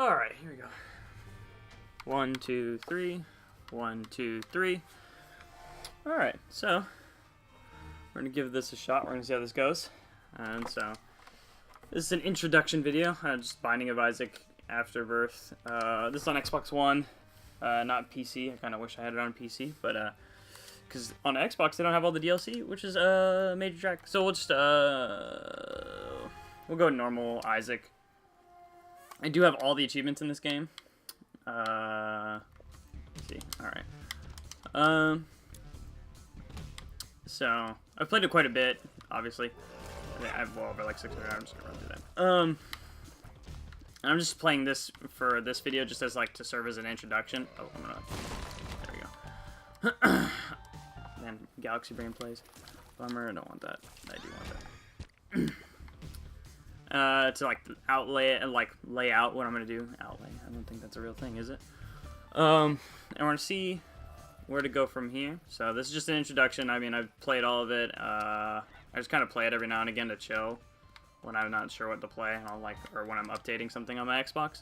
Alright, here we go. 1, 2, 3. 1, 2, 3. Alright, so we're going to give this a shot. We're going to see how this goes. And so, this is an introduction video. Just Binding of Isaac, Afterbirth. This is on Xbox One, not PC. I kind of wish I had it on PC, but because on Xbox they don't have all the DLC, which is a major drag. So we'll just we'll go normal Isaac. I do have all the achievements in this game. Let's see. All right. So I've played it quite a bit, obviously. I've well over like 600 hours. I'm just gonna run through that. And I'm just playing this for this video, just as like to serve as an introduction. Oh, I'm gonna. There we go. Man, Galaxy Brain plays. Bummer. I don't want that. I do want that. To like outlay and like lay out what I'm gonna do. Outlay. I don't think that's a real thing, is it? And we're gonna see where to go from here. So this is just an introduction. I mean, I've played all of it. I just kind of play it every now and again to chill when I'm not sure what to play, and I'll like, or when I'm updating something on my Xbox.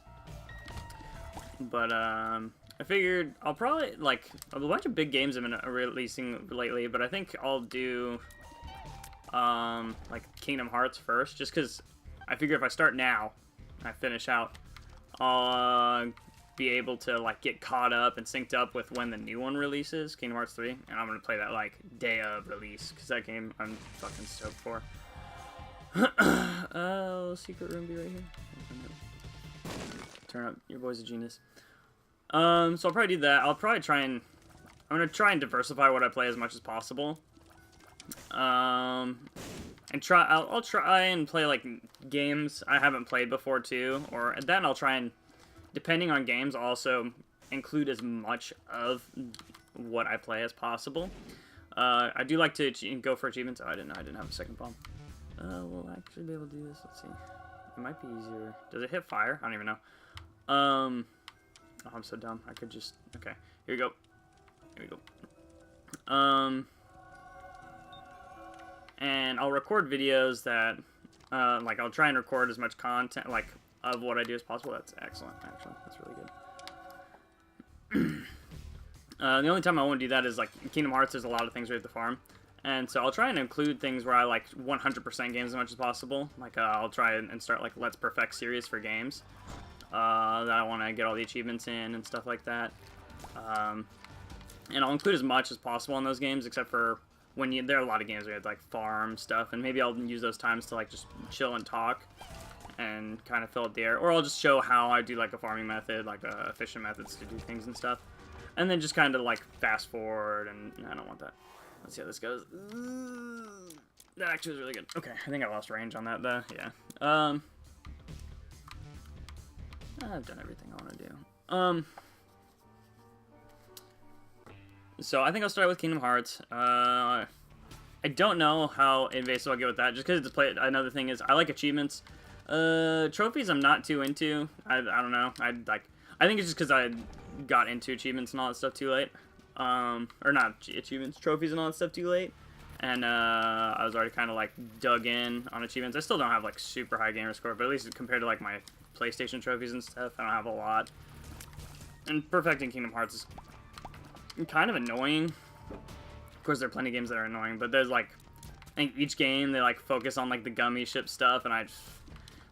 But I figured I'll probably like a bunch of big games have been releasing lately, but I think I'll do like Kingdom Hearts first, just because I figure if I start now, I finish out, I'll be able to like get caught up and synced up with when the new one releases, Kingdom Hearts 3, and I'm gonna play that like day of release, because that game I'm fucking stoked for. Secret room be right here. Turn up, your boy's a genius. So I'll probably do that. I'm gonna try and diversify what I play as much as possible. And I'll try and play like games I haven't played before too, or then I'll try and, depending on games, I'll also include as much of what I play as possible. I do like to go for achievements. Oh, I didn't have a second bomb. We'll actually be able to do this. Let's see. It might be easier. Does it hit fire? I don't even know. Oh, I'm so dumb. I could just... Okay. Here we go. Here we go. And I'll record videos that... like, I'll try and record as much content, like, of what I do as possible. That's excellent, actually. That's really good. The only time I won't do that is, like, Kingdom Hearts, there's a lot of things we have to farm. And so I'll try and include things where I like 100% games as much as possible. Like I'll try and start like Let's Perfect series for games that I want to get all the achievements in and stuff like that. And I'll include as much as possible in those games, except for when there are a lot of games where you have to like farm stuff, and maybe I'll use those times to like just chill and talk and kind of fill up the air. Or I'll just show how I do like a farming method, like efficient methods to do things and stuff. And then just kind of like fast forward, and I don't want that. Let's see how this goes. That actually was really good. Okay, I think I lost range on that though. Yeah. I've done everything I want to do. So I think I'll start with Kingdom Hearts. I don't know how invasive I'll get with that, just because it's play. Another thing is I like achievements. Trophies I'm not too into. I don't know. I think it's just because I got into achievements and all that stuff too late. Or not achievements, trophies and all that stuff too late. And, I was already kind of, like, dug in on achievements. I still don't have, like, super high gamer score, but at least compared to, like, my PlayStation trophies and stuff, I don't have a lot. And perfecting Kingdom Hearts is kind of annoying. Of course, there are plenty of games that are annoying, but there's, like, I think each game, they, like, focus on, like, the gummy ship stuff, and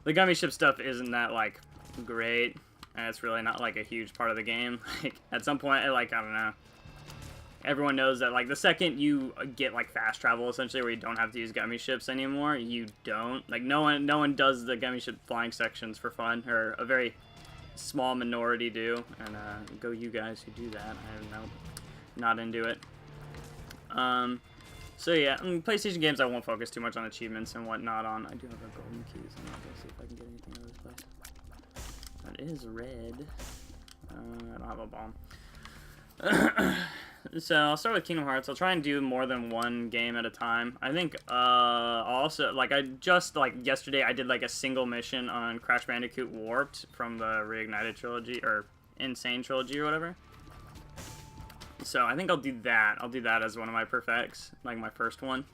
the gummy ship stuff isn't that, like, great. And it's really not, like, a huge part of the game. Like, at some point, like, I don't know. Everyone knows that, like, the second you get, like, fast travel, essentially, where you don't have to use gummy ships anymore, you don't. Like, no one does the gummy ship flying sections for fun, or a very small minority do, and, go you guys who do that. I am not into it. So, yeah, PlayStation games I won't focus too much on achievements and whatnot on. I do have a golden key, so I'm not gonna see if I can get anything out of this place. That is red. I don't have a bomb. So I'll start with Kingdom Hearts. I'll try and do more than one game at a time. I think also, like, yesterday I did like a single mission on Crash Bandicoot Warped from the Reignited trilogy, or Insane trilogy or whatever. So I think I'll do that. I'll do that as one of my perfects, like my first one.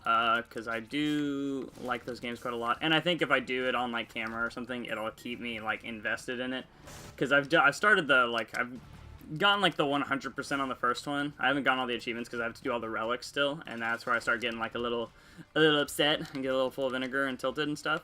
because I do like those games quite a lot, and I think if I do it on like camera or something, it'll keep me like invested in it. Because I've started the I've gotten like the 100% on the first one. I haven't gotten all the achievements because I have to do all the relics still, and that's where I start getting like a little upset and get a little full of vinegar and tilted and stuff.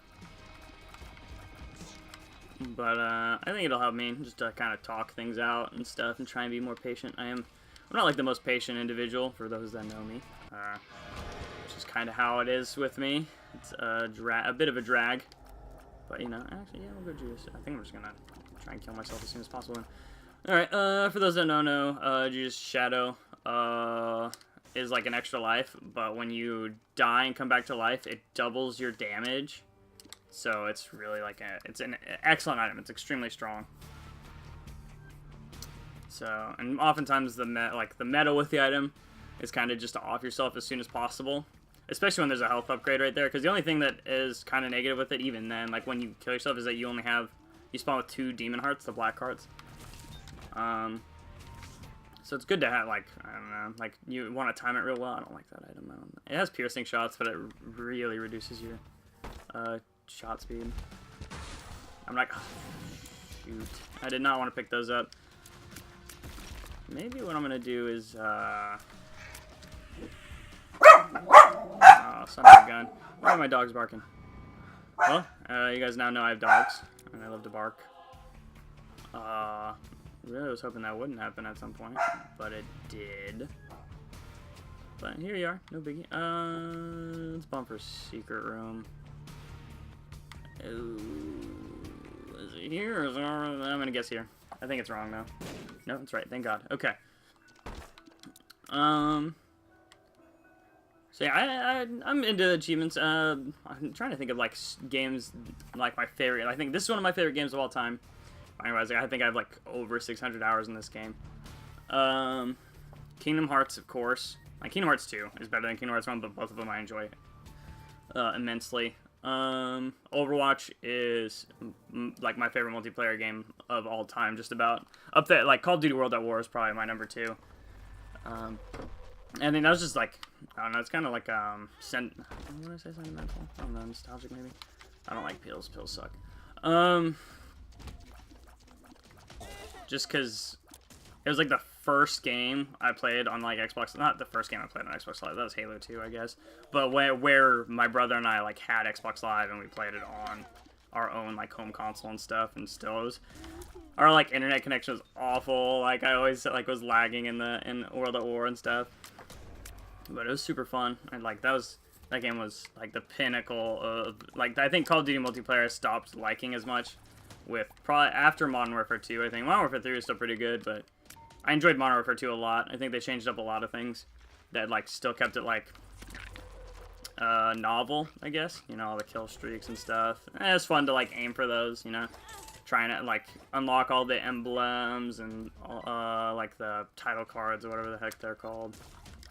But I think it'll help me just to kind of talk things out and stuff and try and be more patient. I'm not like the most patient individual, for those that know me. Which is kind of how it is with me. It's a bit of a drag. But, you know, actually, yeah, we'll go Judas. I think I'm just going to try and kill myself as soon as possible. Alright, for those that don't know, Judas Shadow is like an extra life, but when you die and come back to life, it doubles your damage. So it's really like it's an excellent item. It's extremely strong. So, and oftentimes the meta with the item is kind of just to off yourself as soon as possible, especially when there's a health upgrade right there. Because the only thing that is kind of negative with it, even then, like when you kill yourself, is that you spawn with 2 demon hearts, the black hearts. So it's good to have, like, I don't know, like you want to time it real well. I don't like that item. It has piercing shots, but it really reduces your shot speed. I'm like, oh, shoot. I did not want to pick those up. Maybe what I'm gonna do is oh, son of a gun. Why are my dogs barking? Well, you guys now know I have dogs, and I love to bark. Really was hoping that wouldn't happen at some point, but it did. But here you are, no biggie. Let's bump for secret room. Ooh, is it here or is it over? I'm gonna guess here. I think it's wrong though. No, it's right. Thank God. Okay. So yeah, I'm into achievements. I'm trying to think of like games like my favorite. I think this is one of my favorite games of all time. Anyways, I think I have like over 600 hours in this game. Kingdom Hearts, of course. Like Kingdom Hearts 2 is better than Kingdom Hearts 1, but both of them I enjoy immensely. Overwatch is like my favorite multiplayer game of all time, just about up there. Like Call of Duty World at War is probably my number 2. And then that was just like, I don't know, it's kind of like what did I say, sentimental? I don't know, nostalgic maybe. I don't like pills. Pills suck. Just because it was like the first game I played on like Xbox. Not the first game I played on Xbox Live. That was Halo 2, I guess. But where my brother and I like had Xbox Live and we played it on our own like home console and stuff. And still, our like internet connection was awful. Like I always like was lagging in World at War and stuff. But it was super fun. And like that game was like the pinnacle of like, I think Call of Duty multiplayer I stopped liking as much with probably after Modern Warfare 2. I think Modern Warfare 3 was still pretty good, but I enjoyed Modern Warfare 2 a lot. I think they changed up a lot of things that like still kept it like novel, I guess. You know, all the kill streaks and stuff. And it's fun to like aim for those, you know, trying to like unlock all the emblems and like the title cards or whatever the heck they're called.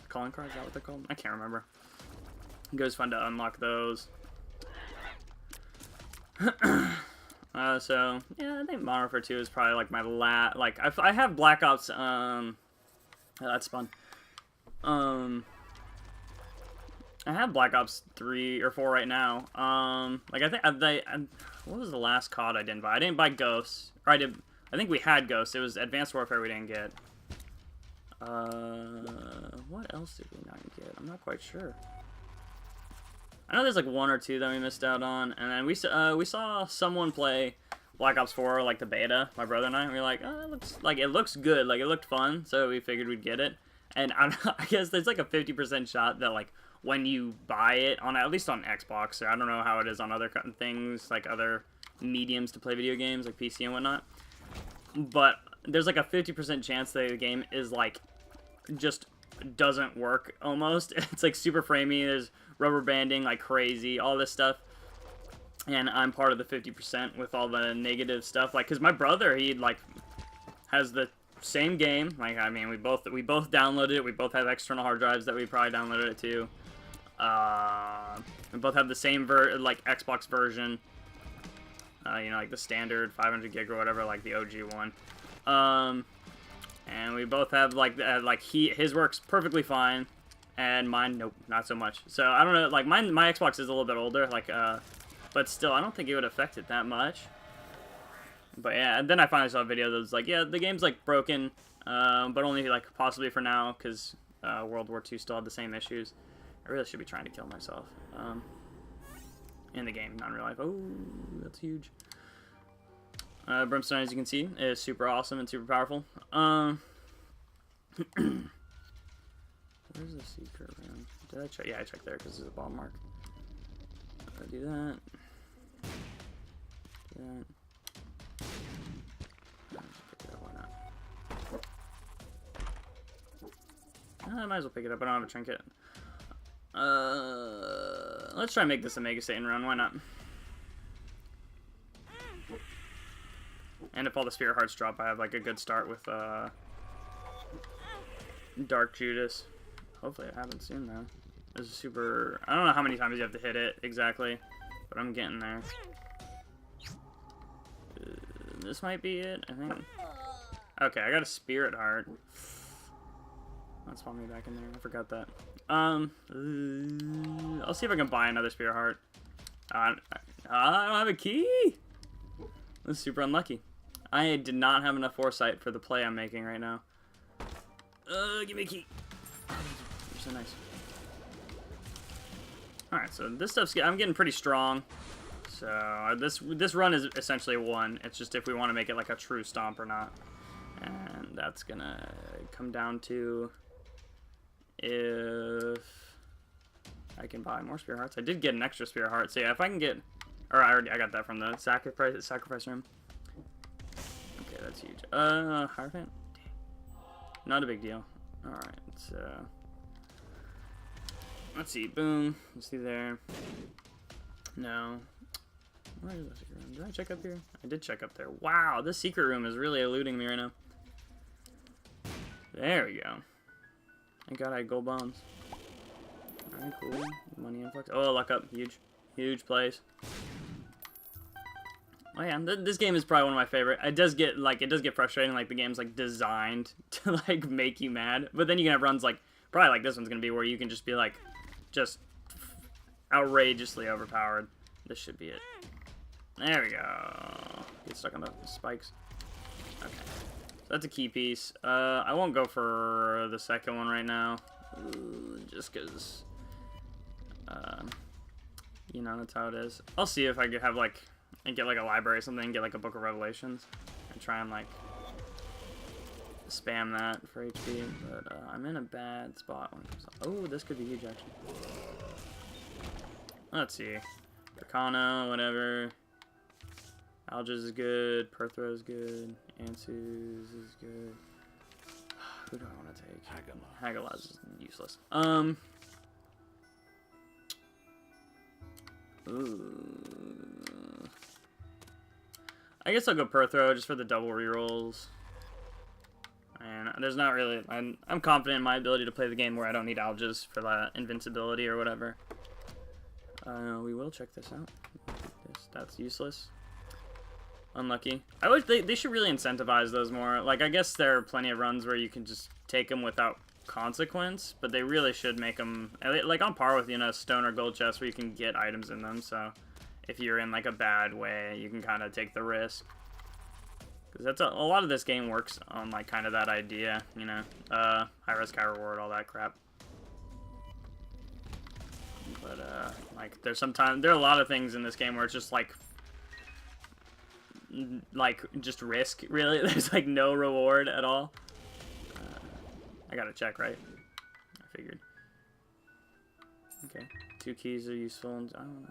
Calling cards, is that what they're called? I can't remember. It was fun to unlock those. So yeah, I think Modern Warfare 2 is probably like my like I have Black Ops. That's fun. I have Black Ops 3 or 4 right now. Like I think what was the last COD I didn't buy? I didn't buy Ghosts. Or I did. I think we had Ghosts. It was Advanced Warfare we didn't get. What else did we not get? I'm not quite sure. I know there's like 1 or 2 that we missed out on, and then we saw someone play Black Ops 4, like the beta, my brother and I. And we were like, oh, it looks good, like it looked fun, so we figured we'd get it. And I guess there's like a 50% shot that like when you buy it on, at least on Xbox, or I don't know how it is on other things, like other mediums to play video games, like PC and whatnot. But there's like a 50% chance that the game is like just doesn't work almost. It's like super framey. There's rubber banding like crazy, all this stuff, and I'm part of the 50% with all the negative stuff. Like, cause my brother, he like has the same game. Like, I mean, we both downloaded it. We both have external hard drives that we probably downloaded it to. We both have the same like Xbox version. You know, like the standard 500 gig or whatever, like the OG one. And we both have like his works perfectly fine. And mine, nope, not so much. So I don't know, like my Xbox is a little bit older, like but still, I don't think it would affect it that much. But yeah, and then I finally saw a video that was like, yeah, the game's like broken, but only like possibly for now, because World War II still had the same issues. I really should be trying to kill myself in the game, not in real life. Oh, that's huge. Brimstone, as you can see, is super awesome and super powerful. Where's the secret room? Did I check? Yeah, I checked there because there's a bomb mark. Do that. Do that. Pick it up, why not? I might as well pick it up. I don't have a trinket. Let's try and make this a Mega Satan run. Why not? And if all the Spirit Hearts drop, I have like a good start with Dark Judas. Hopefully it happens soon though. This is super. I don't know how many times you have to hit it exactly, but I'm getting there. This might be it, I think. Okay, I got a Spirit Heart. That spawned me back in there. I forgot that. I'll see if I can buy another Spirit Heart. I don't have a key. This is super unlucky. I did not have enough foresight for the play I'm making right now. Give me a key. You're so nice. Alright, so this stuff's I'm getting pretty strong. So this run is essentially one. It's just if we want to make it like a true stomp or not. And that's gonna come down to if I can buy more Spirit Hearts. I did get an extra Spirit Heart, so yeah, if I can get, or I got that from the sacrifice room. Okay, that's huge. Hierophant? Not a big deal. Alright, so let's see. Boom. Let's see there. No. Where is the secret room? Did I check up here? I did check up there. Wow, this secret room is really eluding me right now. There we go. Thank God I had gold bombs. Alright, cool. Money influx. Oh, luck up. Huge. Huge place. Oh yeah, this game is probably one of my favorite. It does get frustrating, like the game's like designed to like make you mad. But then you can have runs like probably like this one's gonna be where you can just be like just outrageously overpowered. This should be it. There we go. Get stuck on the spikes. Okay. So that's a key piece. I won't go for the second one right now. Just because you know, that's how it is. I'll see if I could have like and get like a library or something, get like a Book of Revelations, and try and like spam that for HP. But I'm in a bad spot when it comes to, oh, this could be huge actually. Let's see, Dracano, whatever. Algiz is good, Perthro is good, Ansus is good. Who do I want to take? Hagalaz is useless. Ooh. I guess I'll go Perthro just for the double rerolls. And there's not really... I'm confident in my ability to play the game where I don't need Algiz for that invincibility or whatever. We will check this out. That's useless. Unlucky. I wish they should really incentivize those more. Like, I guess there are plenty of runs where you can just take them without consequence, but they really should make them like on par with, you know, stone or gold chests where you can get items in them. So if you're in like a bad way, you can kind of take the risk, because that's a lot of this game works on like kind of that idea, you know, high risk, high reward, all that crap. But like there are a lot of things in this game where it's just like just risk, really. There's like no reward at all. I gotta check, right? I figured. Okay, 2 keys are useful. I don't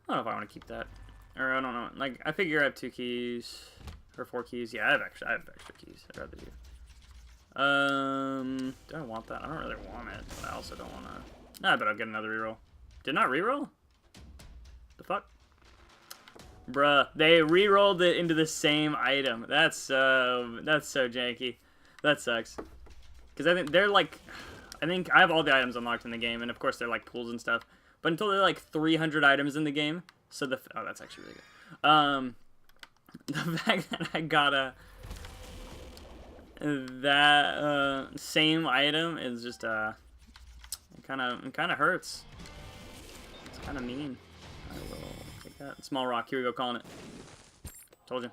know if I want to keep that, or I don't know. Like, I figure I have 2 keys or 4 keys. Yeah, I have extra keys. I'd rather do. Do I want that? I don't really want it, but I also don't want to. Nah, but I'll get another reroll. Did not reroll? The fuck? Bruh, they re-rolled it into the same item. That's so janky. That sucks. Because I think they're like, I think I have all the items unlocked in the game, and of course they're like pools and stuff. But until they're like 300 items in the game, so oh, that's actually really good. The fact that I got that same item is just it kind of hurts. It's kind of mean. I will take that small rock. Here we go, calling it. Told you.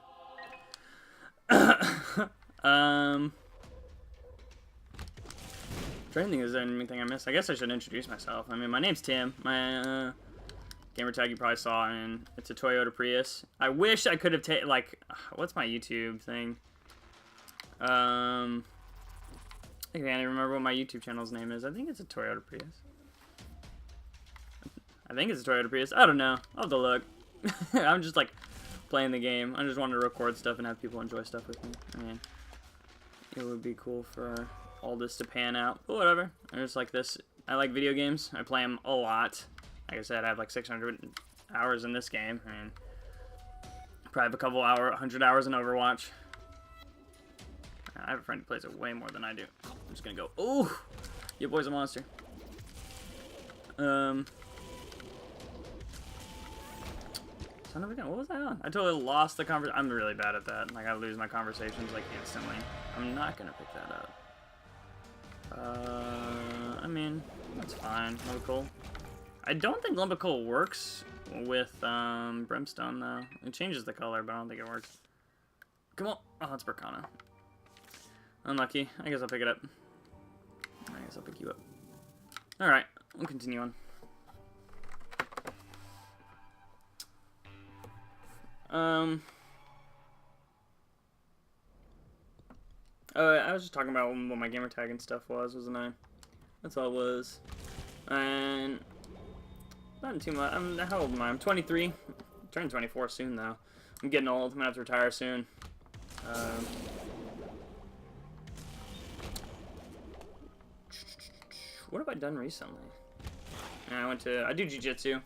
Trying to think, is there anything I missed? I guess I should introduce myself. I mean, my name's Tim. My gamer tag you probably saw, and it's a Toyota Prius. I wish I could have taken, like, what's my YouTube thing? I can't even remember what my YouTube channel's name is. I think it's a Toyota Prius. I think it's a Toyota Prius. I don't know. I'll have to look. I'm just, like, playing the game. I just wanted to record stuff and have people enjoy stuff with me. I mean, it would be cool for all this to pan out, but whatever. I just like this. I like video games. I play them a lot. Like I said, I have like 600 hours in this game. I mean, probably have a couple 100 hours in Overwatch. I have a friend who plays it way more than I do. I'm just gonna go, ooh, your boy's a monster. Son of a gun, what was I on? I totally lost the conversation. I'm really bad at that. Like, I lose my conversations like instantly. I'm not gonna pick that up. I mean, that's fine. Lumbical. I don't think Lumbical works with Brimstone, though. It changes the color, but I don't think it works. Come on. Oh, it's Berkana. Unlucky. I guess I'll pick it up. I guess I'll pick you up. Alright, we'll continue on. I was just talking about what my gamer tag and stuff was, wasn't I? That's all it was. And not too much. How old am I? I'm 23. I'm turning 24 soon, though. I'm getting old. I'm gonna have to retire soon. What have I done recently? I do jiu-jitsu.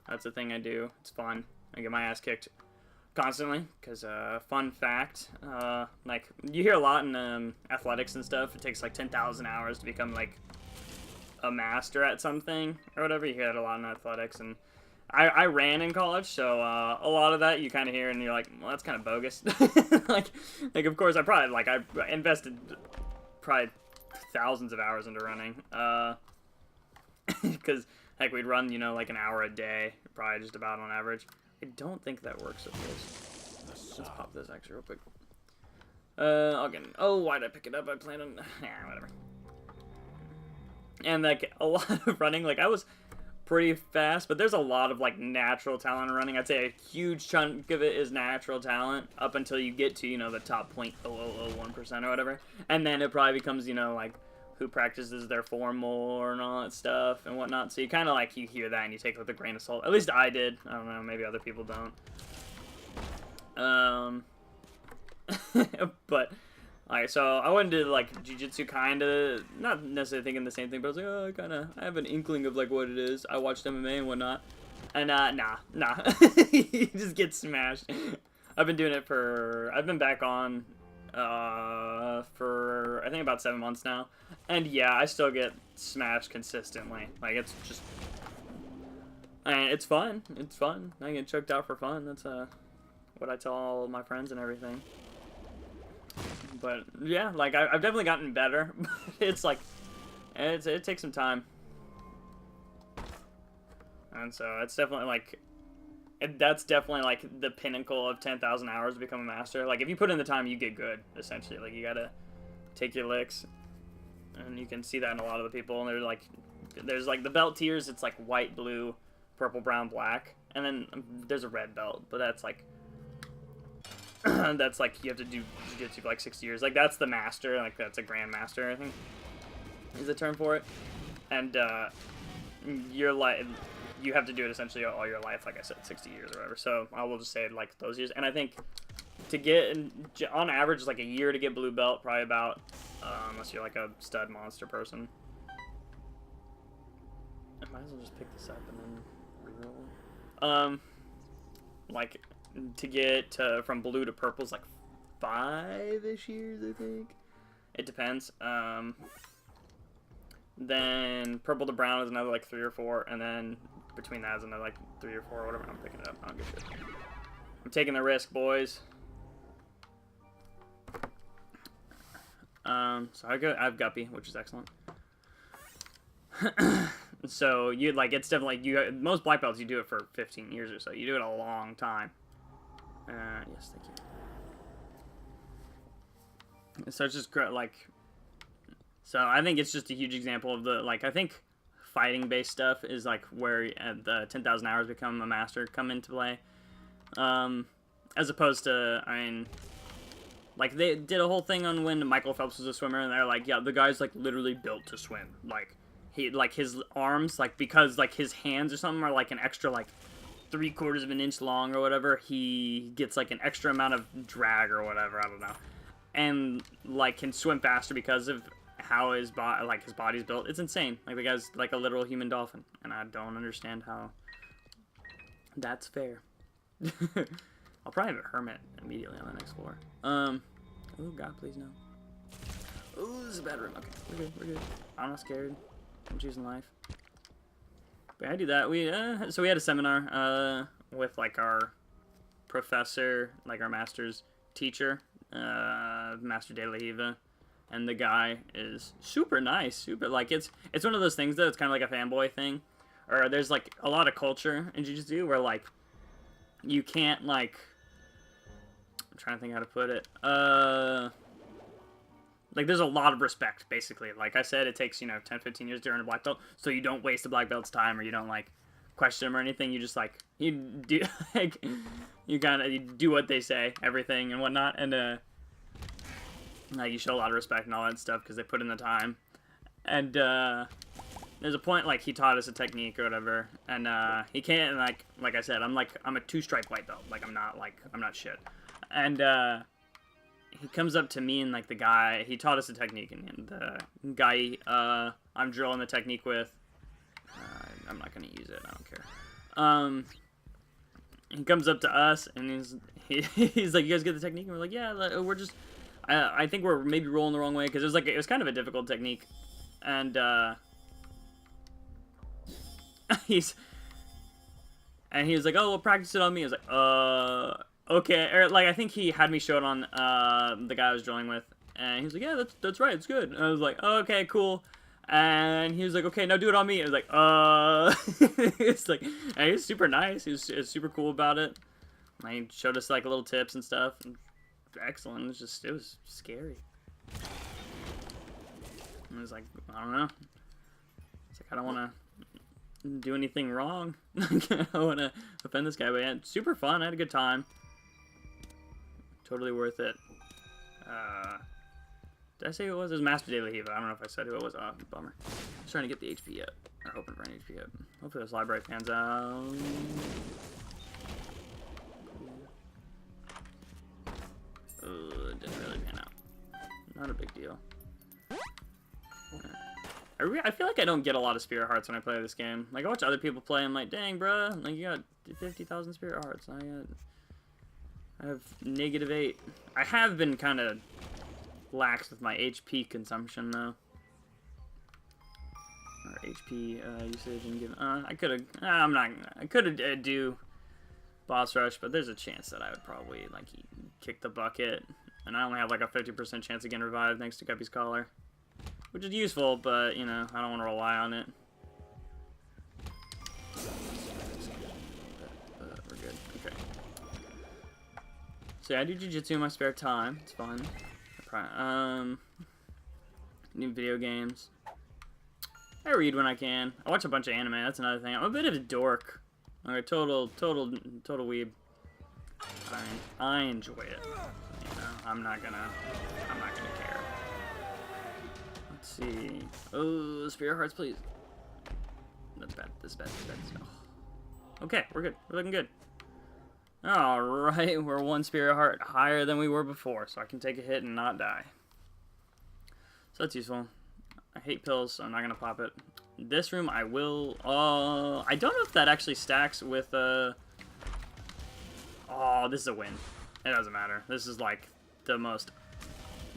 That's the thing I do. It's fun. I get my ass kicked constantly, because fun fact, like, you hear a lot in athletics and stuff, it takes like 10,000 hours to become like a master at something or whatever. You hear that a lot in athletics, and I ran in college, so a lot of that you kind of hear and you're like, well, that's kind of bogus. like of course I invested probably thousands of hours into running, because heck, we'd run, you know, like an hour a day, probably just about on average. I don't think that works with this. Let's pop this actually real quick. I'll get. Oh, why did I pick it up? I planned on. Yeah, whatever. And like a lot of running, like I was pretty fast, but there's a lot of like natural talent in running. I'd say a huge chunk of it is natural talent up until you get to, you know, the top 0.0001% or whatever, and then it probably becomes, you know, like who practices their form more and all that stuff and whatnot. So you kind of like, you hear that and you take it with a grain of salt. At least I did. I don't know, maybe other people don't. But like, so I went into like jiu-jitsu, kind of not necessarily thinking the same thing, but I was like, oh, I have an inkling of like what it is. I watched MMA and whatnot, and nah you just get smashed. I've been back on for I think about 7 months now, and yeah, I still get smashed consistently. Like, it's just, and it's fun. It's fun. I get choked out for fun. That's what I tell all of my friends and everything. But yeah, like I've definitely gotten better. It's like it takes some time, and so it's definitely like. That's definitely like the pinnacle of 10,000 hours to become a master. Like, if you put in the time, you get good, essentially. Like, you gotta take your licks, and you can see that in a lot of the people. And there's like the belt tiers. It's like white, blue, purple, brown, black, and then there's a red belt. But that's like that's like you have to do jiu-jitsu for like 60 years. Like, that's the master. Like, that's a grand master, I think, is the term for it. And you're like. You have to do it essentially all your life, like I said, 60 years or whatever. So I will just say like those years. And I think to get, on average, like a year to get blue belt, probably about, unless you're like a stud monster person. I might as well just pick this up and then reroll. Like to get from blue to purple is like 5-ish years, I think. It depends. Then purple to brown is another like 3 or 4, and then between that is another like 3 or 4 or whatever. I'm picking it up. I don't give a shit. I'm taking the risk, boys. So I have Guppy, which is excellent. So you like it's definitely most black belts you do it for 15 years or so. You do it a long time. Yes, thank you. So it's just like, so I think it's just a huge example of the I think fighting based stuff is like where the 10,000 hours become a master come into play, as opposed to like they did a whole thing on when Michael Phelps was a swimmer and they're like, yeah, the guy's like literally built to swim, like. He, like, his arms, like, because, like, his hands or something are, like, an extra, like, 3/4 of an inch long or whatever, he gets, like, an extra amount of drag or whatever, I don't know. And, like, can swim faster because of how his body's built. It's insane. Like, the guy's, like, a literal human dolphin. And I don't understand how that's fair. I'll probably have a hermit immediately on the next floor. Oh, God, please, no. Oh, this is a bad room. Okay, we're good. I'm not scared. I'm choosing life. But I do that. So we had a seminar with like our professor, like our master's teacher, Master De La Hiva, and the guy is super nice, super like it's one of those things though. It's kind of like a fanboy thing, or there's like a lot of culture in jiu-jitsu where like you can't like. I'm trying to think how to put it. Like, there's a lot of respect, basically. Like I said, it takes, 10, 15 years to earn a black belt, so you don't waste a black belt's time, or you don't, like, question them or anything. You just, like, you do, like, you do what they say, everything and whatnot, and, like, you show a lot of respect and all that stuff, because they put in the time. And, there's a point, like, he taught us a technique or whatever, and, he can't, like I said, I'm a 2-stripe white belt. Like, I'm not shit. And, he comes up to me and, like, the guy, he taught us a technique, and the guy I'm drilling the technique with, I'm not going to use it, I don't care. He comes up to us, and he's like, you guys get the technique? And we're like, yeah, we're just, I think we're maybe rolling the wrong way, because it was kind of a difficult technique, and, he was like, oh, well, practice it on me. I was like, okay, or like I think he had me show it on the guy I was drilling with, and he was like, "Yeah, that's right, it's good." And I was like, oh, "Okay, cool." And he was like, "Okay, now do it on me." I was like, it's like, and he was super nice. He was super cool about it. And he showed us like little tips and stuff. And excellent. It was scary. And I was like, I don't know. It's like I don't want to do anything wrong. I don't want to offend this guy, but yeah, super fun. I had a good time. Totally worth it. Did I say who it was? It was Master De La Hiva. I don't know if I said who it was. Oh, bummer. I was trying to get the HP up. Or hoping for an HP up. Hopefully this library pans out. It didn't really pan out. Not a big deal. I feel like I don't get a lot of spirit hearts when I play this game. Like, I watch other people play, I'm like, dang, bruh. Like, you got 50,000 spirit hearts. I have -8. I have been kind of lax with my HP consumption, though. Or HP usage and give. I could do boss rush, but there's a chance that I would probably like kick the bucket, and I only have like a 50% chance of getting revived thanks to Guppy's collar, which is useful, but I don't want to rely on it. We're good. Okay. So yeah, I do jiu-jitsu in my spare time. It's fun. New video games. I read when I can. I watch a bunch of anime. That's another thing. I'm a bit of a dork. Or a total weeb. I enjoy it. I'm not gonna care. Let's see. Oh, spirit hearts, please. That's bad. This is bad. Oh. Okay, we're good. We're looking good. Alright, we're one spirit heart higher than we were before, so I can take a hit and not die. So that's useful. I hate pills, so I'm not gonna pop it. This room I will, I don't know if that actually stacks with, oh, this is a win. It doesn't matter. This is like the most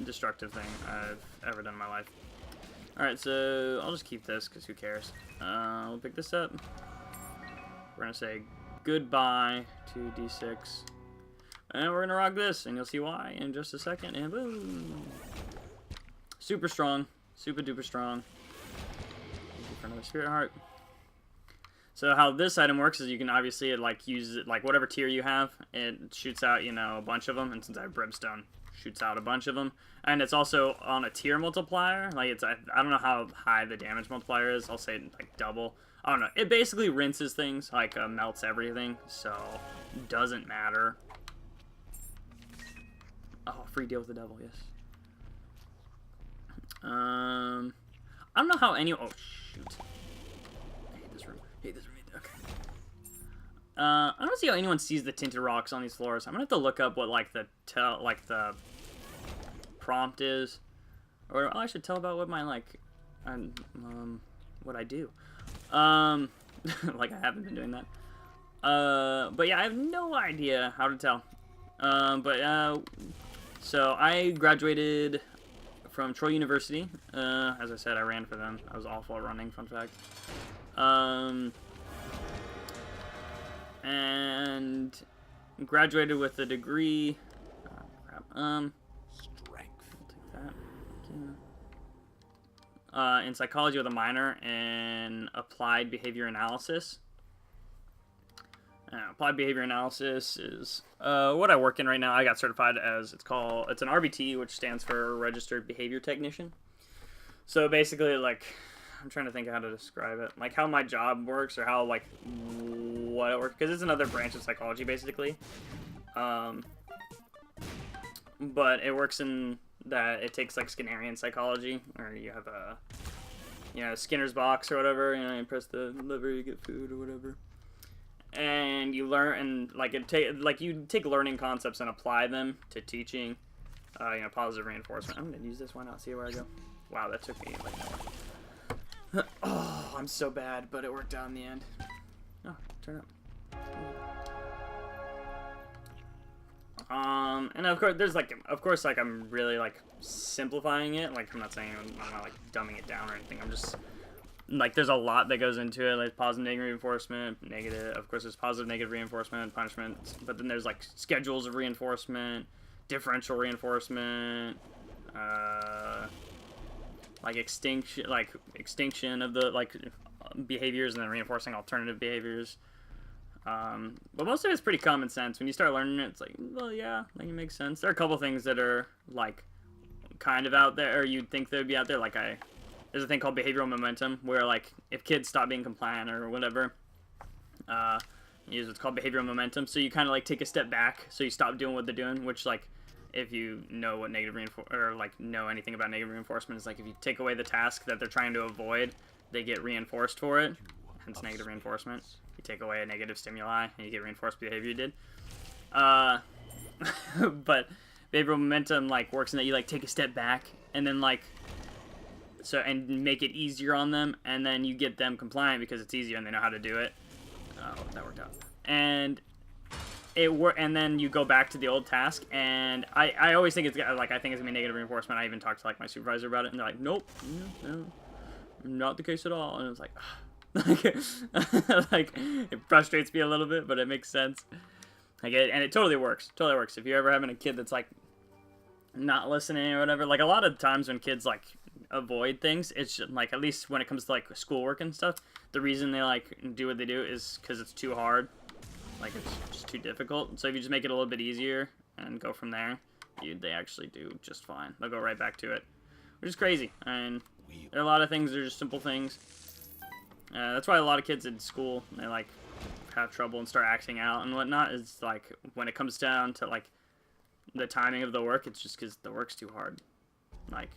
destructive thing I've ever done in my life. Alright, so I'll just keep this, because who cares. We'll pick this up. We're gonna say goodbye to D6. And we're gonna rock this, and you'll see why in just a second, and boom! super strong, super duper strong. For another spirit heart. So how this item works is you can obviously like use it like whatever tier you have, it shoots out, you know, a bunch of them, and since I have brimstone, shoots out a bunch of them, and it's also on a tier multiplier. Like it's I don't know how high the damage multiplier is. I'll say like double. I don't know. It basically rinses things, like melts everything, so doesn't matter. Oh, free deal with the devil, yes. I don't know how any. Oh shoot. I hate this room. Okay. I don't see how anyone sees the tinted rocks on these floors. I'm gonna have to look up what like the prompt is, or I should tell about what my what I do. Like I haven't been doing that. But yeah, I have no idea how to tell. So I graduated from Troy University. As I said, I ran for them. I was awful at running, fun fact. And graduated with a degree. Oh, crap. Strength. I'll take that. Yeah. In psychology with a minor in applied behavior analysis. Applied behavior analysis is what I work in right now. I got certified as it's an RBT, which stands for Registered Behavior Technician. So basically, like, I'm trying to think of how to describe it, like how my job works or how like what it works, because it's another branch of psychology basically. But it works in that it takes like Skinnerian psychology, or you have a Skinner's box or whatever. You know, you press the lever, you get food or whatever. And you learn, and like you take learning concepts and apply them to teaching, positive reinforcement. I'm gonna use this. Why not? See where I go. Wow, that took me like nowhere. Oh, I'm so bad, but it worked out in the end. Oh, turn up. And of course, I'm really like simplifying it. Like I'm not saying I'm not like dumbing it down or anything. I'm just. Like, there's a lot that goes into it, like positive, negative reinforcement, negative. Of course, there's positive, negative reinforcement, punishment. But then there's, like, schedules of reinforcement, differential reinforcement, extinction of the, behaviors, and then reinforcing alternative behaviors. But most of it's pretty common sense. When you start learning it, it's like, well, yeah, like, it makes sense. There are a couple things that are, like, kind of out there, or you'd think they'd be out there, there's a thing called behavioral momentum, where, like, if kids stop being compliant or whatever, you use what's called behavioral momentum. So you kind of, like, take a step back, so you stop doing what they're doing, which, like, if you know what negative reinforcement, or, like, know anything about negative reinforcement, is, like, if you take away the task that they're trying to avoid, they get reinforced for it, hence negative reinforcement. You take away a negative stimuli, and you get reinforced behavior you did. But behavioral momentum, like, works in that you, like, take a step back, and then, like, and make it easier on them, and then you get them compliant because it's easier and they know how to do it. Oh, that worked out. And and then you go back to the old task, and I always think it's like, I think it's gonna be negative reinforcement. I even talked to like my supervisor about it, and they're like, nope, no, not the case at all. And it's like, like it frustrates me a little bit, but it makes sense. And it totally works. If you're ever having a kid that's like not listening or whatever, like a lot of times when kids like avoid things, it's just, like, at least when it comes to like schoolwork and stuff, the reason they like do what they do is because it's too hard, like it's just too difficult. So if you just make it a little bit easier and go from there, they actually do just fine. They'll go right back to it, which is crazy. And there are a lot of things that are just simple things. That's why a lot of kids in school, they like have trouble and start acting out and whatnot, is like when it comes down to like the timing of the work, it's just because the work's too hard. Like,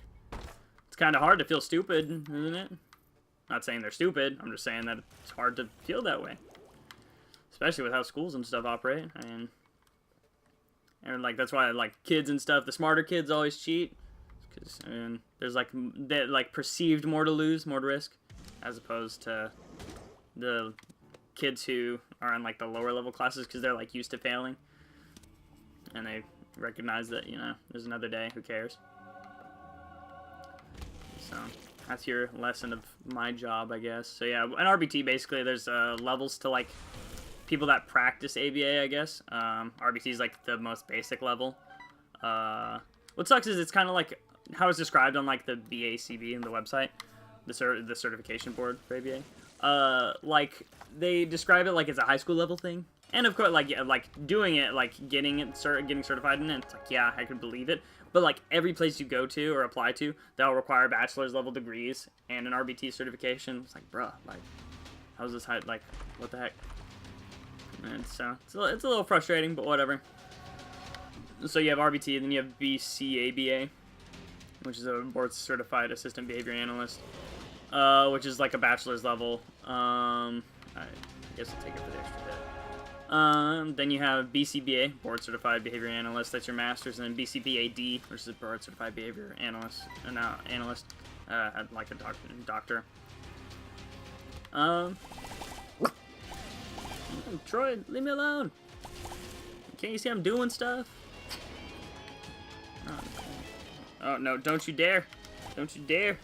it's kind of hard to feel stupid, isn't it? Not saying they're stupid, I'm just saying that it's hard to feel that way. Especially with how schools and stuff operate. And like, that's why, like, kids and stuff, the smarter kids always cheat. Because there's, like, they, like, perceived more to lose, more to risk. As opposed to the kids who are in, like, the lower level classes because they're, like, used to failing. And they recognize that, you know, there's another day, who cares? So that's your lesson of my job, I guess. So yeah, an RBT, basically there's levels to like people that practice ABA, I guess. RBT is like the most basic level. What sucks is it's kind of like how it's described on like the BACB and the website, the certification board for ABA. Like they describe it like it's a high school level thing, and of course, like yeah, like doing it, like getting certified in it. It's like yeah, I could believe it. But like every place you go to or apply to, they'll require bachelor's level degrees and an RBT certification. It's like, bruh, like how's this high? Like what the heck? And so it's a little frustrating, but whatever. So you have RBT, then you have BCABA, which is a board certified assistant behavior analyst, which is like a bachelor's level. I guess I'll take it for the extra bit. Then you have BCBA, board certified behavior analyst. That's your master's, and then BCBAD, which is a board certified behavior analyst. Like a doctor. Troy, leave me alone. Can't you see I'm doing stuff? Oh no! Don't you dare! Don't you dare!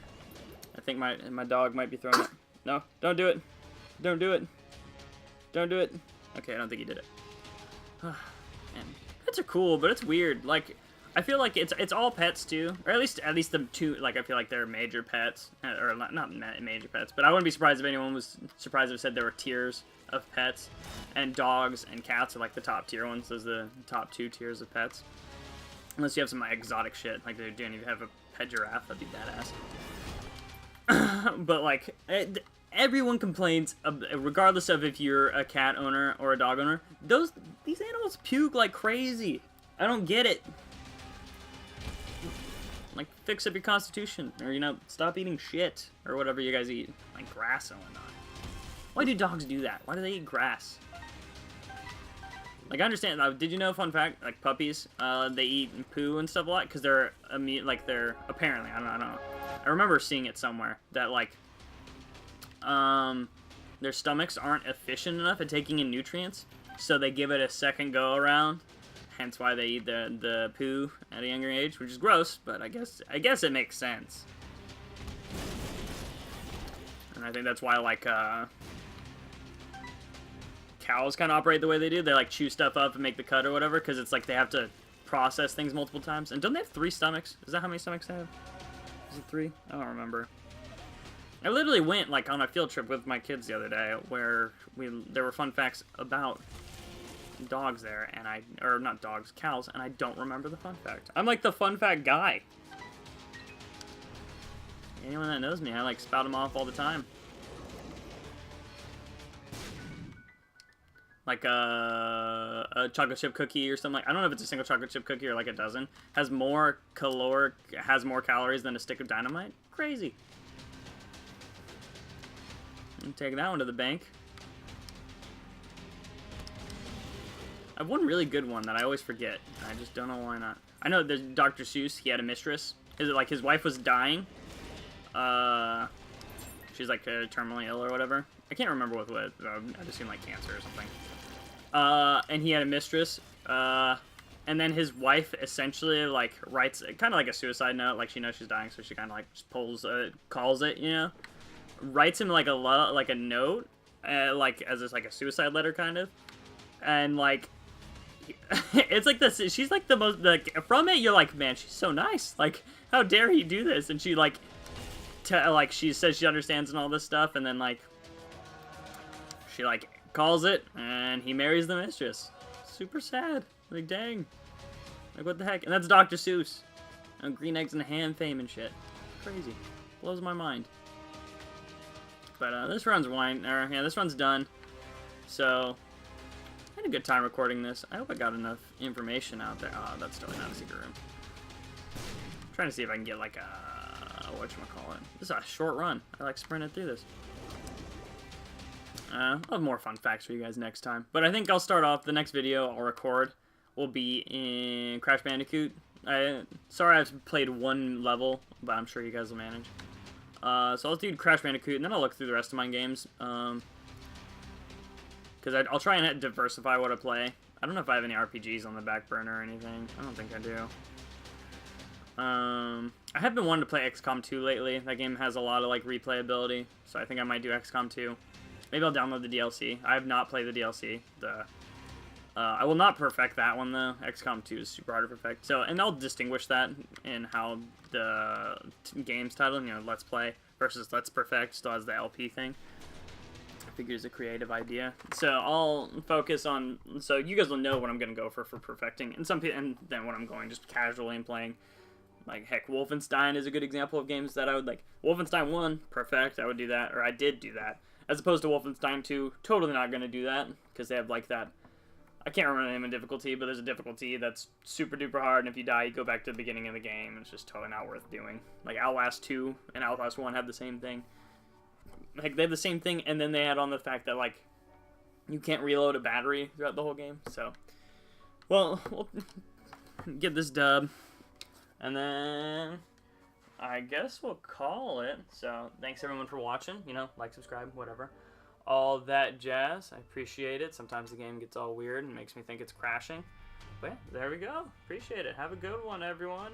I think my dog might be throwing up. No! Don't do it! Don't do it! Don't do it! Okay, I don't think he did it. Man, pets are cool, but it's weird. Like, I feel like it's all pets too, or at least the two. Like, I feel like they're major pets, or not major pets. But I wouldn't be surprised if anyone was surprised if it said there were tiers of pets, and dogs and cats are like the top tier ones. Those are the top 2 tiers of pets. Unless you have some exotic shit, like they don't even have a pet giraffe, that'd be badass. But like, everyone complains, regardless of if you're a cat owner or a dog owner. These animals puke like crazy. I don't get it. Like, fix up your constitution, or stop eating shit or whatever you guys eat, like grass and whatnot. Why do dogs do that? Why do they eat grass? Like, I understand. Did you know, fun fact, like puppies, they eat poo and stuff a lot because they're apparently, I don't know. I remember seeing it somewhere that like, their stomachs aren't efficient enough at taking in nutrients, so they give it a second go around. Hence why they eat the poo at a younger age, which is gross, but I guess it makes sense. And I think that's why like cows kind of operate the way they do. They like chew stuff up and make the cut or whatever, because it's like they have to process things multiple times. And don't they have 3 stomachs? Is that how many stomachs they have? Is it 3? I don't remember. I literally went like on a field trip with my kids the other day where there were fun facts about dogs there, and not dogs, cows, and I don't remember the fun fact. I'm like the fun fact guy. Anyone that knows me, I like spout them off all the time. Like a chocolate chip cookie or something. Like, I don't know if it's a single chocolate chip cookie or like a dozen. Has more calories than a stick of dynamite. Crazy. I'm taking that one to the bank. I have one really good one that I always forget. I just don't know why not. I know there's Dr. Seuss. He had a mistress. His wife was dying. She's like terminally ill or whatever. I can't remember what. I just assume like cancer or something. And he had a mistress. And then his wife essentially like writes kind of like a suicide note. Like she knows she's dying, so she kind of like just calls it, writes him like a note, like as like a suicide letter kind of, and like. It's like this. She's like the most like from it. You're like, man, she's so nice. Like, how dare he do this? And she like, she says she understands and all this stuff, and then like, she like calls it, and he marries the mistress. Super sad. Like, dang. Like, what the heck? And that's Dr. Seuss. And green eggs and ham fame and shit. Crazy. Blows my mind. But this run's this run's done. So. I had a good time recording this. I hope I got enough information out there. Oh, that's totally not a secret room. I'm trying to see if I can get like a whatchamacallit. This is a short run. I like sprinting through this. I'll have more fun facts for you guys next time. But I think I'll start off, the next video I'll record will be in Crash Bandicoot. Sorry I've played 1 level, but I'm sure you guys will manage. So I'll do Crash Bandicoot, and then I'll look through the rest of my games. Because I'll try and diversify what I play. I don't know if I have any RPGs on the back burner or anything. I don't think I do. I have been wanting to play XCOM 2 lately. That game has a lot of like replayability, so I think I might do XCOM 2. Maybe I'll download the DLC. I have not played the DLC, the I will not perfect that one, though. XCOM 2 is super hard to perfect. So, and I'll distinguish that in how the game's title, you know, Let's Play versus Let's Perfect still has the LP thing. I figure it's a creative idea. So, I'll focus on... So, you guys will know what I'm going to go for perfecting. And then what I'm going just casually and playing. Like, heck, Wolfenstein is a good example of games that I would like. Wolfenstein 1, perfect, I would do that. Or I did do that. As opposed to Wolfenstein 2, totally not going to do that. Because they have, like, that... I can't remember the name of difficulty, but there's a difficulty that's super duper hard, and if you die, you go back to the beginning of the game, and it's just totally not worth doing. Like, Outlast 2 and Outlast 1 have the same thing. Like, they have the same thing, and then they add on the fact that, like, you can't reload a battery throughout the whole game, so... Well, we'll get this dub, and then... I guess we'll call it. So, thanks everyone for watching. You know, like, subscribe, whatever. All that jazz. I appreciate it. Sometimes the game gets all weird and makes me think it's crashing. But yeah, there we go. Appreciate it. Have a good one, everyone.